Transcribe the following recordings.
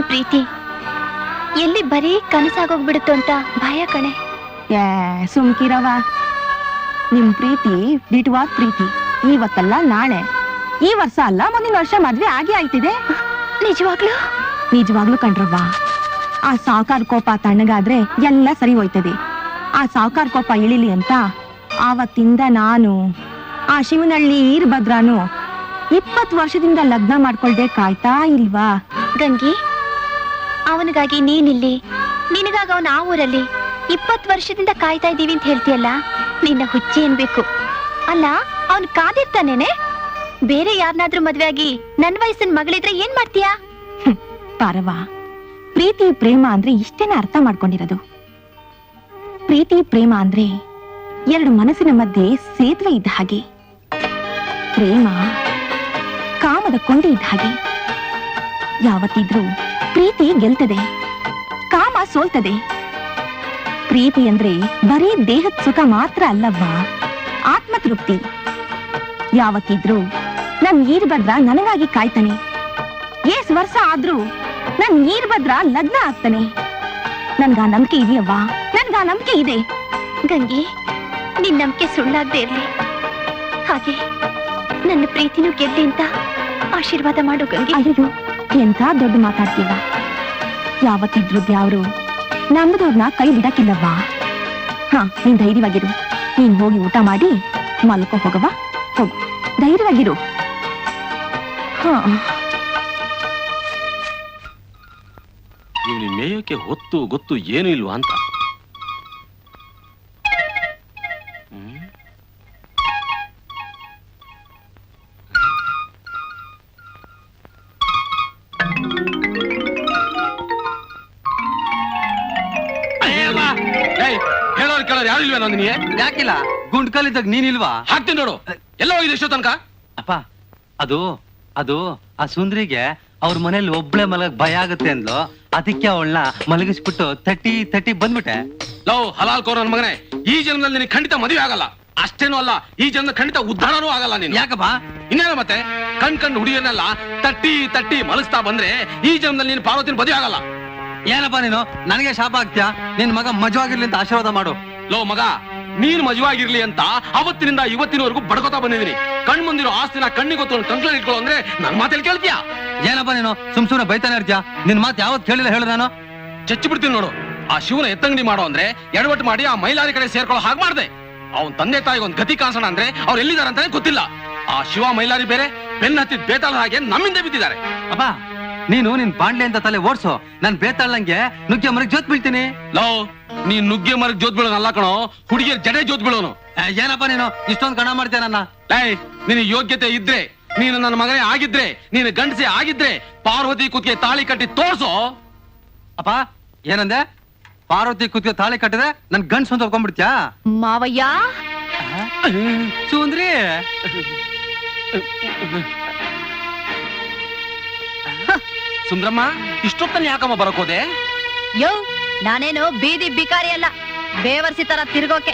ಪ್ರೀತಿ ಎಲ್ಲಿ ಬರೀ ಕನಸಾಗೋಗ್ಬಿಡುತ್ತೋ ಅಂತ ಭಯ ಕಣೆ. ಸುಮ್ಕಿರವ, ನಿಮ್ ಪ್ರೀತಿ ದಿಟವಾದ ಪ್ರೀತಿ. ಇವತ್ತಲ್ಲ ನಾಳೆ, ಈ ವರ್ಷ ಅಲ್ಲ ಮುಂದಿನ ವರ್ಷ ಮದ್ವೆ ಆಗಿ ಆಯ್ತಿದೆ. ನಿಜವಾಗ್ಲೂ ಕಣ್ರವ್ವ. ಆ ಸಾವುಕಾರ ಕೋಪ ತಣ್ಣಗಾದ್ರೆ ಎಲ್ಲ ಸರಿ ಹೋಯ್ತದೆ. ಆ ಸಾವುಕಾರ ಕೋಪ ಇಳಿಲಿ ಅಂತ ಆವತ್ತಿಂದ ನಾನು ಆ ಶಿವನಹಳ್ಳಿ ಈರ್ಭದ್ರಾನು 20 ವರ್ಷದಿಂದ ಲಗ್ನ ಮಾಡ್ಕೊಳ್ದೆ ಕಾಯ್ತಾ ಇಲ್ವಾ? ಗಂಗಿ, ಅವನಿಗಾಗಿ ನೀನಿಲ್ಲಿ, ನಿನಗಾಗ ಅವನ ಆ ಊರಲ್ಲಿ 20 ವರ್ಷದಿಂದ ಕಾಯ್ತಾ ಇದ್ದೀವಿ ಅಂತ ಹೇಳ್ತೀಯಲ್ಲ, ನಿನ್ನ ಹುಚ್ಚಿ ಅನ್ಬೇಕು. ಅಲ್ಲ, ಅವನ್ ಕಾದಿರ್ತಾನೇನೆ. ಬೇರೆ ಯಾರನ್ನಾದ್ರೂ ಮದ್ವೆ ಆಗಿ ನನ್ ವಯಸ್ಸಿನ ಮಗಳಿದ್ರೆ ಏನ್ ಮಾಡ್ತೀಯಾ? ಪಾರವ್ವ, ಪ್ರೀತಿ ಪ್ರೇಮ ಅಂದ್ರೆ ಇಷ್ಟೇನ ಅರ್ಥ ಮಾಡ್ಕೊಂಡಿರೋದು. ಪ್ರೀತಿ ಪ್ರೇಮ ಅಂದ್ರೆ ಎರಡು ಮನಸ್ಸಿನ ಮಧ್ಯೆ ಸೇತುವೆ ಇದ್ದ ಹಾಗೆ. ಪ್ರೇಮ ಕಾಮದ ಕೊಂಡಿ ಇದ್ದ ಹಾಗೆ. ಯಾವತ್ತಿದ್ರೂ ಪ್ರೀತಿ ಗೆಲ್ತದೆ, ಕಾಮ ಸೋಲ್ತದೆ. ಪ್ರೀತಿ ಅಂದ್ರೆ ಬರೀ ದೇಹದ ಸುಖ ಮಾತ್ರ ಅಲ್ಲವ್ವ, ಆತ್ಮತೃಪ್ತಿ. ಯಾವತ್ತಿದ್ರೂ ನನ್ ಈರ್ಭದ್ರ ನನಗಾಗಿ ಕಾಯ್ತಾನೆ. ಏಸ್ ವರ್ಷ ಆದ್ರೂ ನನ್ ಈರ್ಭದ್ರ ಲಗ್ನ ಆಗ್ತಾನೆ. ನನ್ಗ ನಂಬಿಕೆ ಇದೆಯವ್ವ, ನನ್ಗ ನಂಬಿಕೆ ಇದೆ. ಗಂಗಿ, ನಿನ್ ನಂಬಿಕೆ ಸುಳ್ಳಾಗದೆ ಇರ್ಲಿ, ಹಾಗೆ ನನ್ನ ಪ್ರೀತಿನೂ ಗೆಲ್ಲಿ ಅಂತ ಆಶೀರ್ವಾದ ಮಾಡು ಗಂಗಿ. ಅಯ್ಯೋ, ಎಂತ ದೊಡ್ಡ ಮಾತಾಡ್ತೀವ. ಯಾವತ್ತಿದ್ರು ಯಾವ್ರು ನಮ್ಮದವ್ರನ್ನ ಕೈ ಬಿಡಕ್ಕಿಲ್ಲವ್ವ. ಹಾ, ನೀನ್ ಧೈರ್ಯವಾಗಿರು. ನೀನ್ ಹೋಗಿ ಊಟ ಮಾಡಿ ಮಲ್ಕೋ ಹೋಗವಾ. ಹೋಗು, ಧೈರ್ಯವಾಗಿರು. ಹಾ, ಇವನು ಮೇಯೋಕೆ ಹೊತ್ತು ಗೊತ್ತು ಏನು ಇಲ್ವಾ ಅಂತ. ಹೇಳೋರು ಕೇಳೋರು ಯಾರು ಇಲ್ವೇ ನಂದಿನಿ? ಯಾಕಿಲ್ಲ? ಗುಂಡ್ಕಲ್ಲಿದ್ದಾಗ ನೀನಿಲ್ವಾ? ಹಾಕ್ತೀನಿ ನೋಡು. ಎಲ್ಲ ಹೋಗಿದೆ ಎಷ್ಟೋ ತನಕ? ಅಪ್ಪ, ಅದು ಆ ಸುಂದ್ರಿಗೆ ಅವ್ರ ಮನೇಲಿ ಒಬ್ಳೆ ಮಲಗ್ ಭಯ ಆಗುತ್ತೆ ಅಂದ್ಲು. ಅದಕ್ಕೆ ಅವಳನ್ನ ಮಲಗಿಸ್ಬಿಟ್ಟು ತಟ್ಟಿ ಬಂದ್ಬಿಟ್ಟೆ. ಲವ್ ಹಲಾಲ್ ಕೋರ್ ನನ್ ಮಗನೇ, ಈ ಜನ್ಮದಲ್ಲಿ ನಿನಗೆ ಖಂಡಿತ ಮದುವೆ ಆಗಲ್ಲ. ಅಷ್ಟೇನೂ ಅಲ್ಲ, ಈ ಜನ್ಮ ಖಂಡಿತ ಉದ್ಧಾರನೂ ಆಗಲ್ಲ ನೀನು. ಯಾಕಪ್ಪ? ಇನ್ನೇನ ಮತ್ತೆ, ಕಣ್ ಹುಡುಗಿಯನ್ನೆಲ್ಲ ತಟ್ಟಿ ಮಲಗಿಸ್ತಾ ಬಂದ್ರೆ ಈ ಜನ್ಮದಲ್ಲಿ ನೀನು ಪಾರ್ವತಿನ ಮದುವೆ ಆಗಲ್ಲ. ಏನಪ್ಪ ನೀನು ನನಗೆ ಶಾಪ ಆಗ್ತೀಯಾ? ನಿನ್ ಮಗ ಮಜವಾಗಿರ್ಲಿ ಅಂತ ಆಶೀರ್ವಾದ ಮಾಡು. ಲೋ ಮಗ, ನೀನ್ ಮಜವಾಗಿರ್ಲಿ ಅಂತ ಅವತ್ತಿನಿಂದ ಇವತ್ತಿನವರೆಗೂ ಬಡ್ಕೋತಾ ಬಂದಿದ್ದೀನಿ. ಕಣ್ ಮುಂದಿರೋ ಆಸ್ತಿನ ಕಣ್ಣಿಗೆ ಗೊತ್ತು ಕಂಕ್ಳಲ್ಲಿ ಇಟ್ಕೊಳ್ಳೋ ಅಂದ್ರೆ ನನ್ ಮಾತಲ್ಲಿ ಕೇಳ್ತೀಯಾ? ಏನಪ್ಪ ನೀನು ಸುಮ್ನೆ ಬೈತಾನೆ ಇರ್ತೀಯಾ? ನಿನ್ ಮಾತು ಯಾವತ್ ಕೇಳಿಲ್ಲ ಹೇಳು. ನಾನು ಚಚ್ಚಿ ಬಿಡ್ತೀನಿ ನೋಡು. ಆ ಶಿವನ ಎತ್ತಂಗಡಿ ಮಾಡೋ ಅಂದ್ರೆ ಎಡವಟ್ಟು ಮಾಡಿ ಆ ಮೈಲಾರಿ ಕಡೆ ಸೇರ್ಕೊಳ್ಳೋ ಹಾಗೆ ಮಾಡ್ದೆ. ಅವನ್ ತಂದೆ ತಾಯಿಗೆ ಒಂದ್ ಗತಿ ಕಾಣಿಸೋಣ ಅಂದ್ರೆ ಅವ್ರು ಎಲ್ಲಿದ್ದಾರೆ ಅಂತಾನೆ ಗೊತ್ತಿಲ್ಲ. ಆ ಶಿವ ಮೈಲಾರಿ ಬೇರೆ, ಬೆನ್ನ ಹತ್ತಿದ ಬೇತಾಳ ಹಾಗೆ ನಮ್ಮಿಂದ ಬಿದ್ದಿದ್ದಾರೆ. ಅಪ್ಪ, ನೀನು ನಿನ್ ಬಾಂಡ್ಲೆ ಅಂತ ತಲೆ ಓಡ್ಸು. ನಾನ್ ಬೇತಾಳಂಗೆ ನುಗ್ಗೆ ಮರಕ್ ಜೋತ್ ಬೀಳ್ತೀನಿ. ಲೋ, ನೀನ್ ನುಗ್ಗೆ ಮರಕ್ ಜೋತ್ ಬೀಳೋನಲ್ಲ ಕಣೋ, ಹುಡುಗಿಯರ್ ಜಡೆ ಜೋತ್ ಬೀಳೋನು. ಏನಪ್ಪ ನೀನು ಇಷ್ಟೊಂದು ಕಣ ಮಾಡ್ತೀಯ ನನ್ನ? ನಿನ್ ಯೋಗ್ಯತೆ ಇದ್ರೆ, ನೀನು ನನ್ನ ಮಗನೇ ಆಗಿದ್ರೆ, ನೀನು ಗಂಡಸೆ ಆಗಿದ್ರೆ ಪಾರ್ವತಿ ಕುತ್ತಿಗೆ ತಾಳಿ ಕಟ್ಟಿ ತೋರ್ಸೋ. ಅಪ್ಪ, ಏನಂದೆ? ಪಾರ್ವತಿ ಕುತ್ತಿಗೆ ತಾಳಿ ಕಟ್ಟಿದ್ರೆ ನನ್ ಗಂಡ್ಸ್ ಅಂತ ಒಪ್ಕೊಂಡ್ಬಿಡ್ತ್ಯಾ? ಮಾವಯ್ಯ, ಸುಂದ್ರಿ, ಸುಂದ್ರಮ್ಮ, ಇಷ್ಟೊತ್ತಲ್ಲಿ ಯಾಕಮ್ಮ ಬರಕೋದೆ? ಯೋ, ನಾನೇನು ಬೀದಿ ಬಿಕಾರಿ ಅಲ್ಲ, ಬೇವರ್ಸಿ ತರ ತಿರ್ಗೋಕೆ.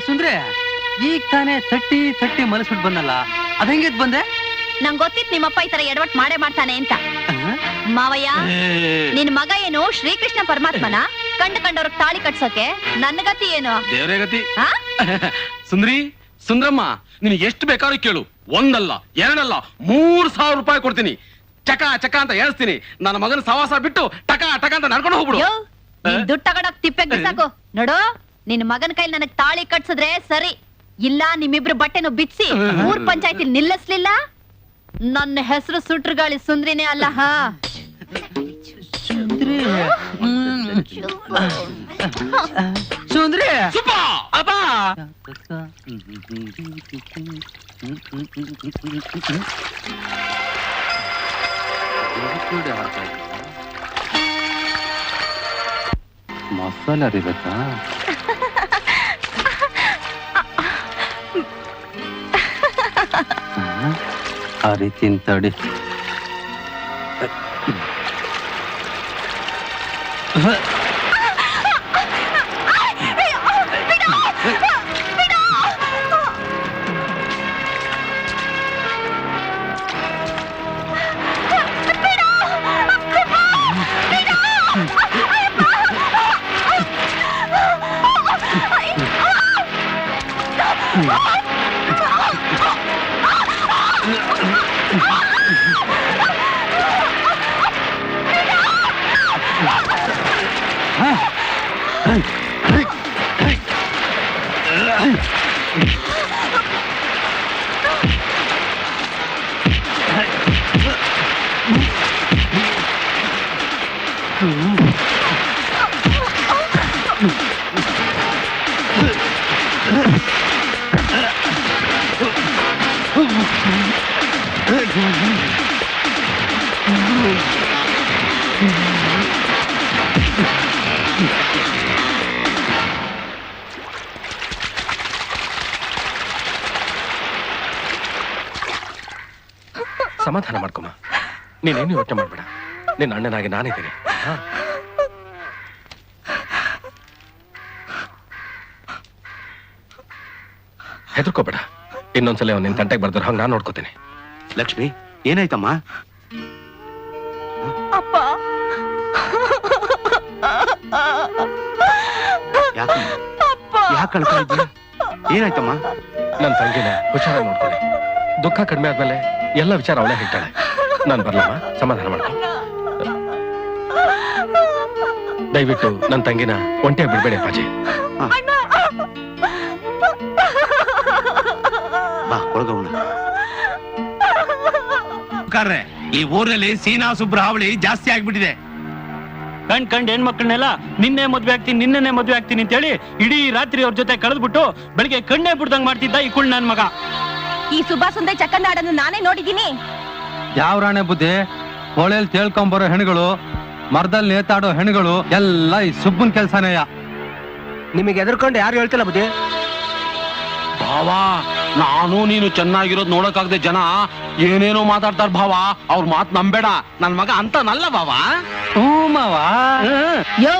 ಸುಂದ್ರಿ, ಈಗ ತಾನೇ ತಟ್ಟಿ ಮಲಸ್ಬಿಟ್ಟು ಬಂದಲ್ಲ, ಅದ್ ಹೆಂಗಿದ್ ಬಂದೆ? ನಂಗ್ ಗೊತ್ತಿತ್ತು ನಿಮ್ಮಪ್ಪ ಈ ತರ ಎಡವಟ್ ಮಾಡೇ ಮಾಡ್ತಾನೆ ಅಂತ. ಮಾವಯ್ಯ, ನಿನ್ ಮಗ ಏನು ಶ್ರೀಕೃಷ್ಣ ಪರಮಾತ್ಮನ ಕಂಡವ್ರಿಗೆ ತಾಳಿ ಕಟ್ಸೋಕೆ? ನನ್ನ ಗತಿ ಏನು? ದೇವರೇ ಗತಿ. ಸುಂದ್ರಮ್ಮ, ನಿನಗೆ ಎಷ್ಟು ಬೇಕಾದ್ರೂ ಕೇಳು. ಒಂದಲ್ಲ, ಎರಡಲ್ಲ, 3000 ರೂಪಾಯಿ ಕೊಡ್ತೀನಿ. ಚಕ ಅಂತ ಹೇಳ್ತೀನಿ. ನನ್ನ ಮಗನ ಸವಾಸ ಬಿಟ್ಟು ಟಕ ಅಂತ ನಡ್ಕೊಂಡು ಹೋಗ್ಬಿಡು. ದುಡ್ಡು ತಗೊಂಡೋಗ್ ತಿಪ್ಪೆ ಸಾಕು. ನೋಡು, ನಿನ್ ಮಗನ ಕೈಲಿ ನನಗ್ ತಾಳಿ ಕಟ್ಸಿದ್ರೆ ಸರಿ, ಇಲ್ಲ ನಿಮ್ಮಿಬ್ರು ಬಟ್ಟೆನು ಬಿಚ್ಚಿ ಊರ್ ಪಂಚಾಯತಿ ನಿಲ್ಲಿಸ್ಲಿಲ್ಲ, ನನ್ನ ಹೆಸರು ಸುಟ್ರುಗಾಳಿ ಸುಂದ್ರಿನೇ ಅಲ್ಲ. ಹಾ, ಸುಂದ್ರಿ, ಅಪ್ಪ, ಮಸಾಲೆ ಅರಿಬೇಕಾ? ಅರಿತೀನಿ ತಡಿ. ಸಮಾಧಾನ ಮಾಡ್ಕೊಮ್ಮ, ನೀನೇನು ಯೋಚನೆ ಮಾಡ್ಬೇಡ. ನಿನ್ನ ಅಣ್ಣನಾಗಿ ನಾನಿದ್ದೀನಿ. ಹೆದರ್ಕೋಬೇಡ. ಇನ್ನೊಂದ್ಸಲ ಅವ್ನು ನಿನ್ ತಂಟೆಗೆ ಬರ್ದಾರ ಹಂಗ ನಾನ್ ನೋಡ್ಕೋತೀನಿ. ಲಕ್ಷ್ಮಿ, ಏನಾಯ್ತಮ್ಮ? ಅಪ್ಪ, ಯಾಕೆ ಕಳ್ತಾ ಇದ್ದೀಯ? ಏನಾಯ್ತಮ್ಮ? ನನ್ ತಂಗಿನ ಹುಷಾರಾಗಿ ನೋಡ್ಕೊಳ್ಳಿ. ದುಃಖ ಕಡಿಮೆ ಆದ್ಮೇಲೆ ಎಲ್ಲ ವಿಚಾರ ಅವಳೇ ಹೇಳ್ತಾಳೆ. ನಾನ್ ಬರ್ಲಮ್ಮ, ಸಮಾಧಾನ ಮಾಡ್ಕೊ. ದಯವಿಟ್ಟು ನನ್ ತಂಗಿನ ಒಂಟಿಯಾಗಿ ಬಿಡ್ಬೇಡಿ ಅಪ್ಪಾಜಿ. ಬಾ ಒಳಗೋಣ. ಈ ಊರಲ್ಲಿ ಸೀನಾ ಸುಬ್ರ ಹಾವಳಿ ಜಾಸ್ತಿ ಆಗ್ಬಿಟ್ಟಿದೆ. ಕಂಡ್ ಹೆಣ್ಮಕ್ಳನ್ನೆಲ್ಲ ನಿನ್ನೆ ಮದ್ವೆ ಆಗ್ತೀನಿ ಅಂತ ಹೇಳಿ ಇಡೀ ರಾತ್ರಿ ಅವ್ರ ಜೊತೆ ಕಳೆದ್ಬಿಟ್ಟು ಬೆಳಿಗ್ಗೆ ಕಣ್ಣೇ ಬಿಡ್ದಂಗ್ ಮಾಡ್ತಿದ್ದ ಈ ಕುಳ್ ನನ್ ಮಗ. ಈ ಸುಬ್ಬಾಸುಂದೆ ಚಕ್ಕಂದಾಡನ್ನು ನಾನೇ ನೋಡಿದ್ದೀನಿ. ಯಾವ ರಾಣೆ ಬುದ್ಧಿ, ಹೊಳೆಯಲ್ಲಿ ತೇಳ್ಕೊಂಬರೋ ಹೆಣ್ಗಳು, ಮರದಲ್ಲಿ ನೇತಾಡೋ ಹೆಣ್ಗಳು ಎಲ್ಲ ಈ ಸುಬ್ಬನ್ ಕೆಲ್ಸನೇಯ. ನಿಮಗೆ ಎದುರ್ಕೊಂಡು ಯಾರು ಹೇಳ್ತಿಲ್ಲ ಬುದ್ಧಿ? ಭಾವ, ನಾನು ನೀನು ಚೆನ್ನಾಗಿರೋದ್ ನೋಡಕ್ಕಾಗದೆ ಜನ ಏನೇನೋ ಮಾತಾಡ್ತಾರ ಭಾವ. ಅವ್ರ ಮಾತ್ ನಂಬೇಡ. ನನ್ ಮಗ ಅಂತ ನಲ್ಲ ಭಾವ. ಮಾವ, ಯೋ,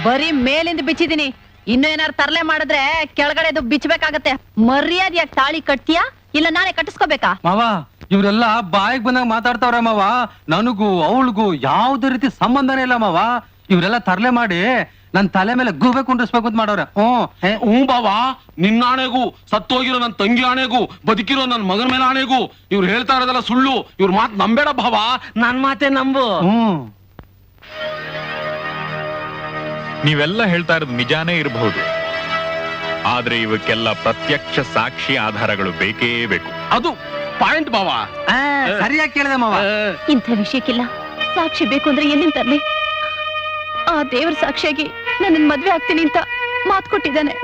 ಬರೀ ಮೇಲಿಂದ ಬಿಚ್ಚಿದೀನಿ. ಇನ್ನು ಏನಾರು ತರಲೆ ಮಾಡಿದ್ರೆ ಕೆಳಗಡೆದು ಬಿಚ್ಚಬೇಕಾಗತ್ತೆ. ಮರ್ಯಾದೆಯಾಗಿ ತಾಳಿ ಕಟ್ತೀಯಾ ಇಲ್ಲ ನಾನೇ ಕಟ್ಟಿಸ್ಕೋಬೇಕಾ? ಮಾವ, ಇವ್ರೆಲ್ಲ ಬಾಯಿಗೆ ಬಂದಾಗ ಮಾತಾಡ್ತಾವ್ರೆ ಮಾವ. ನನಗೂ ಅವಳಿಗೂ ಯಾವ್ದೇ ರೀತಿ ಸಂಬಂಧನೇ ಇಲ್ಲ ಮಾವ. ಇವ್ರೆಲ್ಲ ತರ್ಲೆ ಮಾಡಿ ನನ್ ತಲೆ ಮೇಲೆ ಗೂಬೆ ಕುಂಡ್ರಿಸ್ಬೇಕು ಅಂತ ಮಾಡೋರೆ. ಹ್ಞೂ ಬಾವ, ನಿನ್ನಾಣೆಗೂ, ಸತ್ತೋಗಿರೋ ನನ್ ತಂಗಿ ಆಣೆಗೂ, ಬದುಕಿರೋ ನನ್ ಮಗನ ಮೇಲೆ ಆಣೆಗೂ ಇವ್ರು ಹೇಳ್ತಾ ಇರೋದೆಲ್ಲ ಸುಳ್ಳು. ಇವ್ರ ಮಾತ್ ನಂಬೇಡ ಭಾವ. ನನ್ ಮಾತೆ ನಂಬು. ನೀವೆಲ್ಲ ಹೇಳ್ತಾ ಇರೋದು ನಿಜಾನೇ ಇರಬಹುದು, ಆದ್ರೆ ಇವಕ್ಕೆಲ್ಲ ಪ್ರತ್ಯಕ್ಷ ಸಾಕ್ಷಿ ಆಧಾರಗಳು ಬೇಕೇ ಬೇಕು. ಅದು ಪಾಯಿಂಟ್ ಭಾವ. ಸರಿಯಾಗಿ ಕೇಳಿದೆ ಮಾವ. ಇಂಥ ವಿಷಯಕ್ಕಿಲ್ಲ ಸಾಕ್ಷಿ ಬೇಕು ಅಂದ್ರೆ ಎಲ್ಲಿಂದ ತರ್ಲಿ? ಆ ದೇವ್ರ ಸಾಕ್ಷಿಯಾಗಿ ನನ್ನ ಮದ್ವೆ ಆಗ್ತೀನಿ ಅಂತ ಮಾತು ಕೊಟ್ಟಿದ್ದಾನೆ.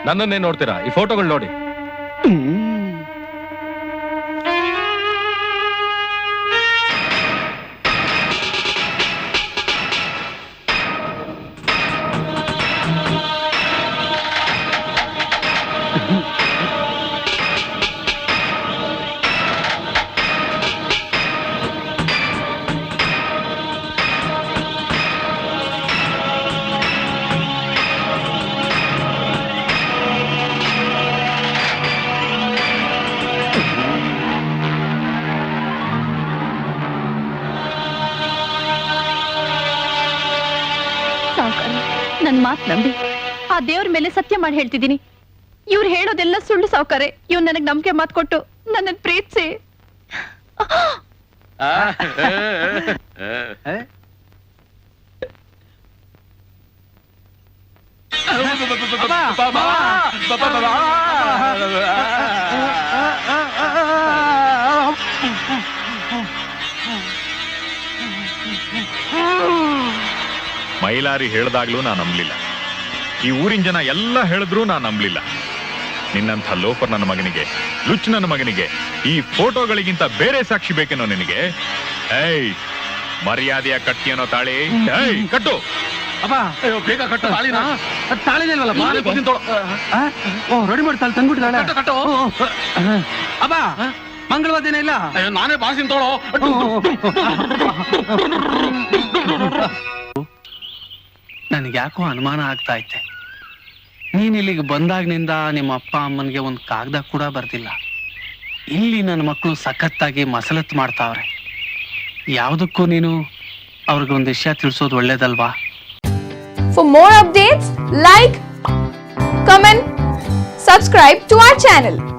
ನನ್ನನ್ನೇ ನೋಡ್ತೀರಾ? ಈ ಫೋಟೋಗಳು ನೋಡಿ. ನನ್ ಮಾತ್ ನಂಬಿ ಆ ದೇವ್ರ ಮೇಲೆ ಸತ್ಯ ಮಾಡಿ ಹೇಳ್ತಿದ್ದೀನಿ. ಇವ್ರು ಹೇಳೋದೆಲ್ಲ ಸುಳ್ಳು ಸಾವ್ಕಾರೆ. ಇವ್ರು ನನಗ್ ನಂಬಿಕೆ ಮಾತು ಕೊಟ್ಟು ನನ್ನ ಪ್ರೀತಿಸಿ ಮೈಲಾರಿ ಹೇಳ್ದಾಗ್ಲೂ ನಾ ನಂಬಲಿಲ್ಲ. ಈ ಊರಿನ ಜನ ಎಲ್ಲ ಹೇಳಿದ್ರು ನಾ ನಂಬಲಿಲ್ಲ. ನಿನ್ನಂಥ ಲೋಫರ್ ನನ್ನ ಮಗನಿಗೆ, ಲುಚ್ ನನ್ನ ಮಗನಿಗೆ ಈ ಫೋಟೋಗಳಿಗಿಂತ ಬೇರೆ ಸಾಕ್ಷಿ ಬೇಕೇನೋ ನಿನಗೆ? ಏಯ್, ಮರ್ಯಾದೆಯ ಕಟ್ಟಿಯನೋ ತಾಳಿ? ಏಯ್, ಕಟ್ಟು. ಅಪ್ಪ, ಬೇಗ ಕಟ್ಟು ತಾಳಿನ. ತಾಳಿದಿಲ್ವಲ್ಲ? ರೆಡಿ ಮಾಡ್ತಾಳೆ, ತಂದ್ಬಿಟ್ಟಿದ್ದಾಳೆ. ಕಟ್ಟು. ಅಪ್ಪ, ಮಂಗಳವಾರ ಇಲ್ಲ? ನಾನೇ ಬಾಸಿನ ತೋಳೋ. ನನ್ಗೆ ಯಾಕೋ ಅನುಮಾನ ಆಗ್ತಾ ಐತೆ. ನೀನ್ ಇಲ್ಲಿಗೆ ಬಂದಾಗ್ನಿಂದ ನಿಮ್ಮ ಅಪ್ಪ ಅಮ್ಮನಿಗೆ ಒಂದು ಕಾಗದ ಕೂಡ ಬರ್ದಿಲ್ಲ. ಇಲ್ಲಿ ನನ್ನ ಮಕ್ಕಳು ಸಖತ್ತಾಗಿ ಮಸಲತ್ ಮಾಡ್ತಾವ್ರೆ. ಯಾವುದಕ್ಕೂ ನೀನು ಅವ್ರಿಗೊಂದು ವಿಷಯ ತಿಳಿಸೋದು ಒಳ್ಳೇದಲ್ವಾ? For more updates, like, comment, subscribe to our channel.